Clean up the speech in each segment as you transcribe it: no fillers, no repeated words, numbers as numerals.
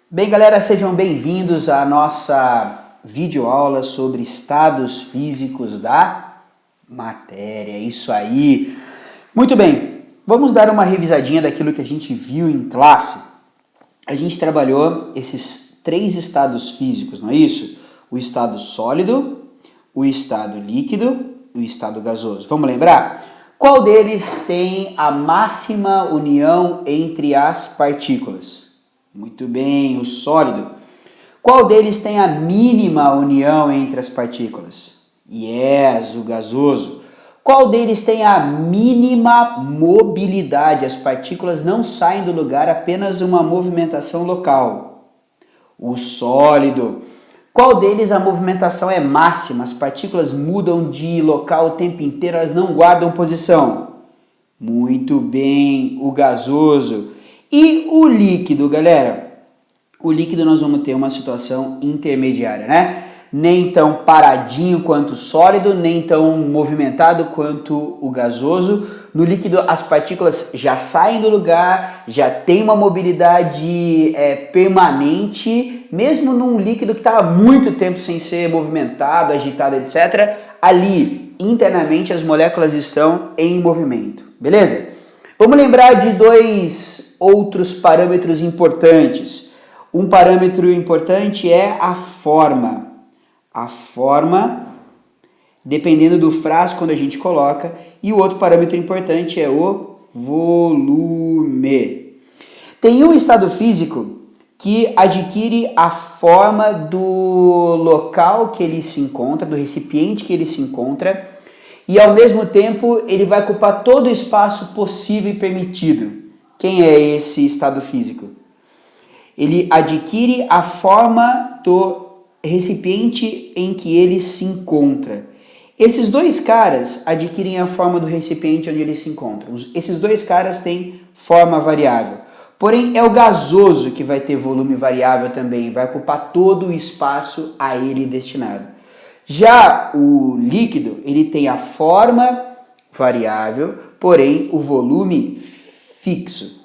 Bem, galera, sejam bem-vindos à nossa videoaula sobre estados físicos da matéria. Isso aí. Muito bem, vamos dar uma revisadinha daquilo que a gente viu em classe. A gente trabalhou esses três estados físicos, não é isso? O estado sólido, o estado líquido e o estado gasoso. Vamos lembrar? Qual deles tem a máxima união entre as partículas? Muito bem, o sólido. Qual deles tem a mínima união entre as partículas? Yes, o gasoso. Qual deles tem a mínima mobilidade? As partículas não saem do lugar, apenas uma movimentação local. O sólido. Qual deles a movimentação é máxima? As partículas mudam de local o tempo inteiro, elas não guardam posição. Muito bem, o gasoso. E o líquido, galera? O líquido nós vamos ter uma situação intermediária, né? Nem tão paradinho quanto o sólido, nem tão movimentado quanto o gasoso. No líquido as partículas já saem do lugar, já tem uma mobilidade permanente, mesmo num líquido que está há muito tempo sem ser movimentado, agitado, etc. Ali, internamente, as moléculas estão em movimento, beleza? Vamos lembrar de dois outros parâmetros importantes. Um parâmetro importante é a forma. A forma, dependendo do frasco onde a gente coloca, e o outro parâmetro importante é o volume. Tem um estado físico que adquire a forma do local que ele se encontra, do recipiente que ele se encontra, e ao mesmo tempo ele vai ocupar todo o espaço possível e permitido. Quem é esse estado físico? Ele adquire a forma do recipiente em que ele se encontra. Esses dois caras adquirem a forma do recipiente onde eles se encontram. Esses dois caras têm forma variável. Porém, é o gasoso que vai ter volume variável também, vai ocupar todo o espaço a ele destinado. Já o líquido, ele tem a forma variável, porém o volume fixo.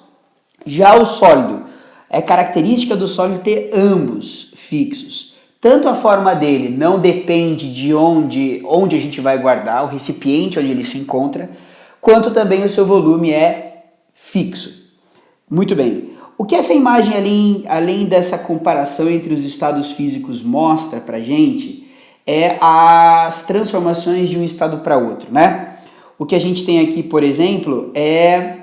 Já o sólido, é característica do sólido ter ambos fixos. Tanto a forma dele não depende de onde a gente vai guardar, o recipiente onde ele se encontra, quanto também o seu volume é fixo. Muito bem. O que essa imagem, além dessa comparação entre os estados físicos, mostra pra gente é as transformações de um estado para outro, né? O que a gente tem aqui, por exemplo, é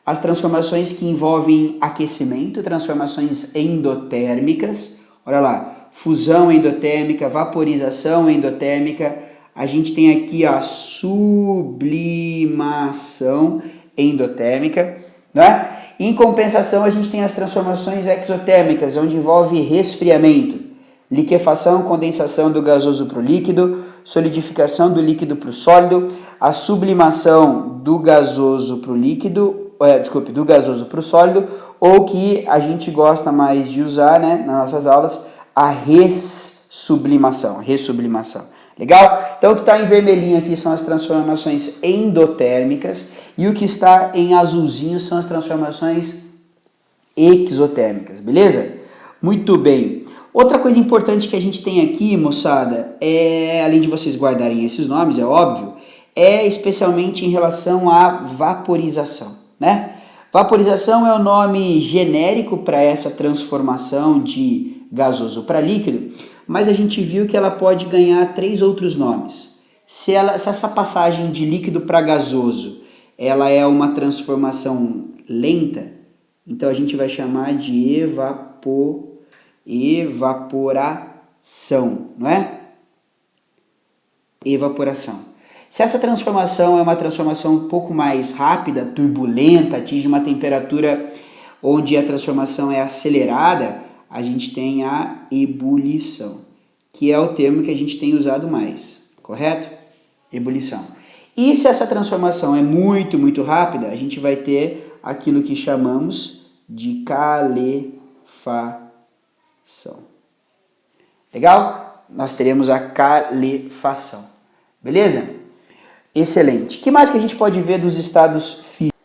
as transformações que envolvem aquecimento, transformações endotérmicas. Olha lá, fusão endotérmica, vaporização endotérmica. A gente tem aqui a sublimação endotérmica, né? Em compensação, a gente tem as transformações exotérmicas, onde envolve resfriamento, liquefação, condensação do gasoso para o líquido, solidificação do líquido para o sólido, a sublimação do gasoso para o líquido, do gasoso para o sólido, ou que a gente gosta mais de usar, né, nas nossas aulas, a ressublimação. Legal? Então o que está em vermelhinho aqui são as transformações endotérmicas e o que está em azulzinho são as transformações exotérmicas, beleza? Muito bem. Outra coisa importante que a gente tem aqui, moçada, além de vocês guardarem esses nomes, é óbvio, é especialmente em relação à vaporização, né? Vaporização é o nome genérico para essa transformação de gasoso para líquido, mas a gente viu que ela pode ganhar três outros nomes. Se essa passagem de líquido para gasoso, ela é uma transformação lenta, então a gente vai chamar de evaporação, não é? Evaporação. Se essa transformação é uma transformação um pouco mais rápida, turbulenta, atinge uma temperatura onde a transformação é acelerada, a gente tem a ebulição, que é o termo que a gente tem usado mais, correto? Ebulição. E se essa transformação é muito, muito rápida, a gente vai ter aquilo que chamamos de calefação. Legal? Nós teremos a calefação. Beleza? Excelente. O que mais que a gente pode ver dos estados físicos?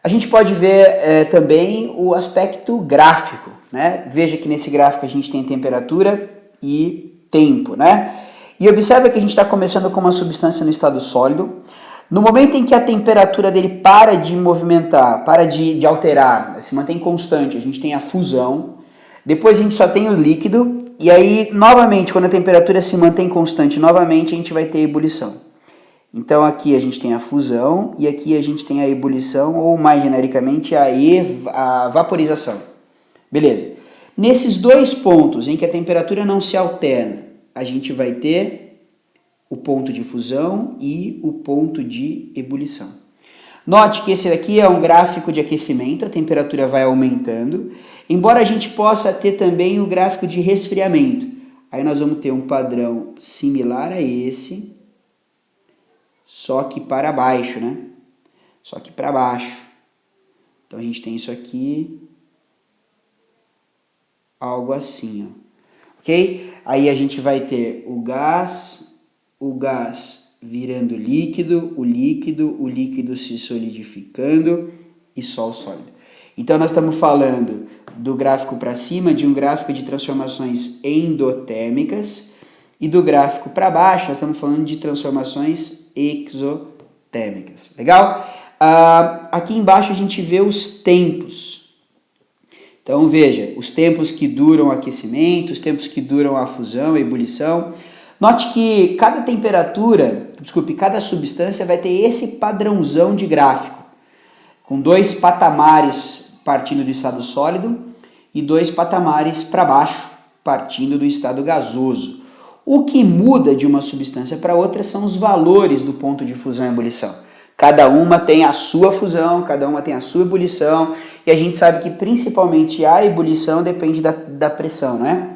A gente pode ver também o aspecto gráfico. né? Veja que nesse gráfico a gente tem temperatura e tempo, né? E observa que a gente está começando com uma substância no estado sólido. No momento em que a temperatura dele para de movimentar, para de alterar, se mantém constante, a gente tem a fusão. Depois a gente só tem o líquido. E aí, novamente, quando a temperatura se mantém constante, novamente a gente vai ter a ebulição. Então aqui a gente tem a fusão e aqui a gente tem a ebulição, ou mais genericamente a vaporização. Beleza. Nesses dois pontos em que a temperatura não se altera, a gente vai ter o ponto de fusão e o ponto de ebulição. Note que esse daqui é um gráfico de aquecimento, a temperatura vai aumentando, embora a gente possa ter também o gráfico de resfriamento. Aí nós vamos ter um padrão similar a esse, só que para baixo, né? Só que para baixo. Então a gente tem isso aqui, algo assim, ó. Ok? Aí a gente vai ter o gás virando líquido, o líquido se solidificando e só o sólido. Então nós estamos falando do gráfico para cima, de um gráfico de transformações endotérmicas, e do gráfico para baixo nós estamos falando de transformações exotérmicas. Legal? Aqui embaixo a gente vê os tempos. Então veja, os tempos que duram o aquecimento, os tempos que duram a fusão, a ebulição. Note que cada substância vai ter esse padrãozão de gráfico, com dois patamares partindo do estado sólido e dois patamares para baixo, partindo do estado gasoso. O que muda de uma substância para outra são os valores do ponto de fusão e ebulição. Cada uma tem a sua fusão, cada uma tem a sua ebulição, e a gente sabe que principalmente a ebulição depende da pressão, não é?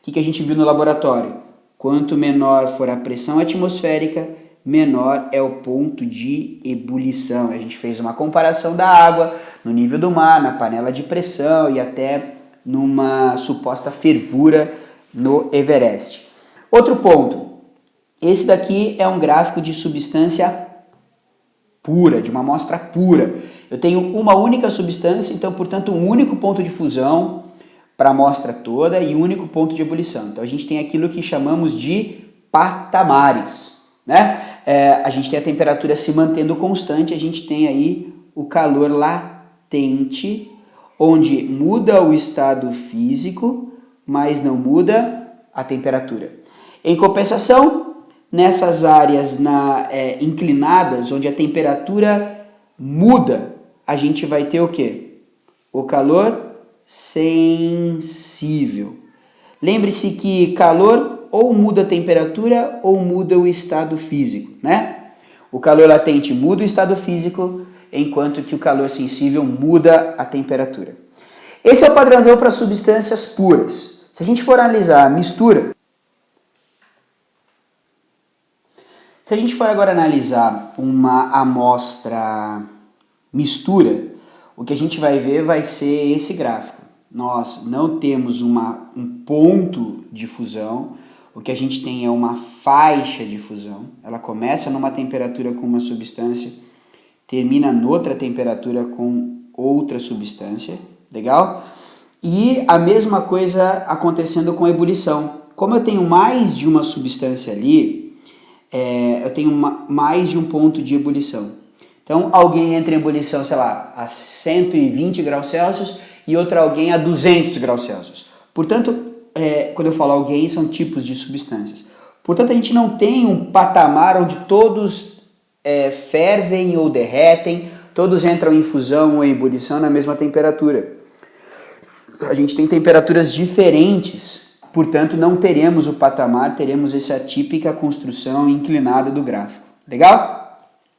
O que a gente viu no laboratório? Quanto menor for a pressão atmosférica, menor é o ponto de ebulição. A gente fez uma comparação da água no nível do mar, na panela de pressão e até numa suposta fervura no Everest. Outro ponto, esse daqui é um gráfico de substância pura, de uma amostra pura. Eu tenho uma única substância, então, portanto, um único ponto de fusão para a amostra toda e um único ponto de ebulição. Então a gente tem aquilo que chamamos de patamares, né? A gente tem a temperatura se mantendo constante, a gente tem aí o calor latente, onde muda o estado físico, mas não muda a temperatura. Em compensação, nessas áreas inclinadas, onde a temperatura muda, a gente vai ter o quê? O calor sensível. Lembre-se que calor ou muda a temperatura ou muda o estado físico, né? O calor latente muda o estado físico, enquanto que o calor sensível muda a temperatura. Esse é o padrãozão para substâncias puras. Se a gente for analisar a mistura, se a gente for agora analisar uma amostra mistura, o que a gente vai ver vai ser esse gráfico. Nós não temos um ponto de fusão, o que a gente tem é uma faixa de fusão. Ela começa numa temperatura com uma substância, termina noutra temperatura com outra substância, legal? E a mesma coisa acontecendo com a ebulição. Como eu tenho mais de uma substância ali, eu tenho mais de um ponto de ebulição. Então, alguém entra em ebulição, sei lá, a 120 graus Celsius e outra alguém a 200 graus Celsius. Portanto, quando eu falo alguém, são tipos de substâncias. Portanto, a gente não tem um patamar onde todos fervem ou derretem, todos entram em fusão ou em ebulição na mesma temperatura. A gente tem temperaturas diferentes, portanto, não teremos o patamar, teremos essa típica construção inclinada do gráfico. Legal?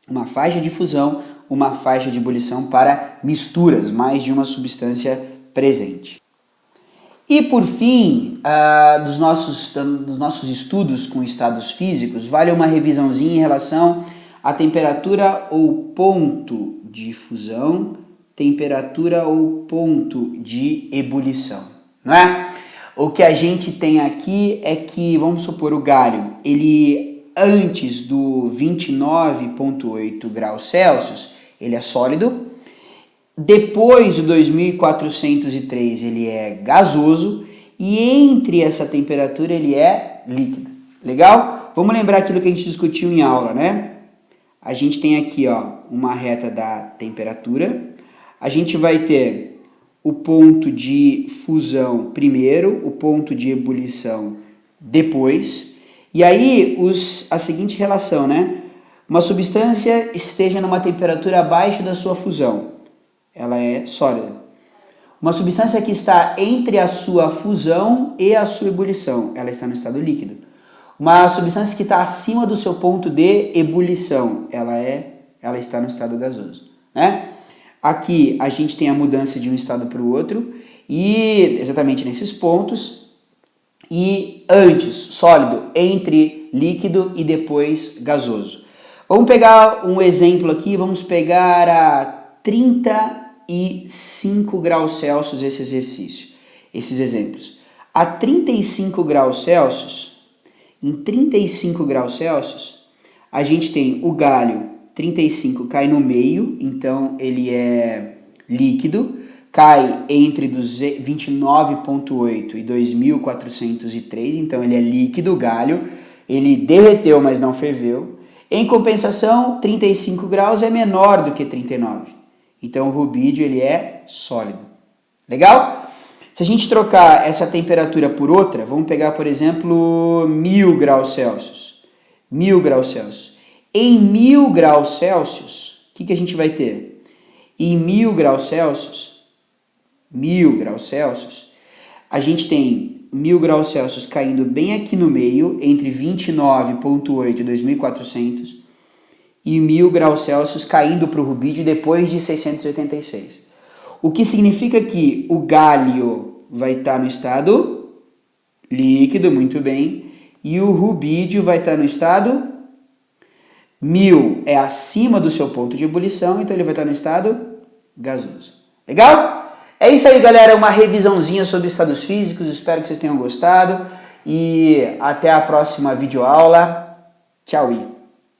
Uma faixa de fusão, uma faixa de ebulição para misturas, mais de uma substância presente. E por fim, dos nossos estudos com estados físicos, vale uma revisãozinha em relação à temperatura ou ponto de fusão, temperatura ou ponto de ebulição, não é? O que a gente tem aqui é que, vamos supor, o galho, ele antes do 29,8 graus Celsius, ele é sólido. depois do 2403 ele é gasoso e entre essa temperatura ele é líquido. Legal? Vamos lembrar aquilo que a gente discutiu em aula, né? A gente tem aqui, ó, uma reta da temperatura. A gente vai ter o ponto de fusão primeiro, o ponto de ebulição depois. E aí a seguinte relação, né? Uma substância esteja numa temperatura abaixo da sua fusão, ela é sólida. Uma substância que está entre a sua fusão e a sua ebulição, ela está no estado líquido. Uma substância que está acima do seu ponto de ebulição, ela está no estado gasoso, né? Aqui a gente tem a mudança de um estado para o outro, e exatamente nesses pontos, e antes sólido, entre líquido e depois gasoso. Vamos pegar um exemplo aqui, vamos pegar a 35 graus Celsius esse exercício, esses exemplos. A 35 graus Celsius, em 35 graus Celsius, a gente tem o galho, 35 cai no meio, então ele é líquido, cai entre 29,8 e 2.403, então ele é líquido, o galho, ele derreteu, mas não ferveu. Em compensação, 35 graus é menor do que 39, então o rubídio ele é sólido. Legal? Se a gente trocar essa temperatura por outra, vamos pegar, por exemplo, 1000 graus Celsius. 1000 graus Celsius. Em 1000 graus Celsius, o que a gente vai ter? Em 1000 graus Celsius, a gente tem 1000 graus Celsius caindo bem aqui no meio, entre 29,8 e 2.400, e 1000 graus Celsius caindo para o rubídio depois de 686. O que significa que o gálio vai estar no estado líquido, muito bem, e o rubídio vai estar no estado 1000 é acima do seu ponto de ebulição, então ele vai estar no estado gasoso. Legal? É isso aí, galera, uma revisãozinha sobre estados físicos, espero que vocês tenham gostado e até a próxima videoaula. Tchau!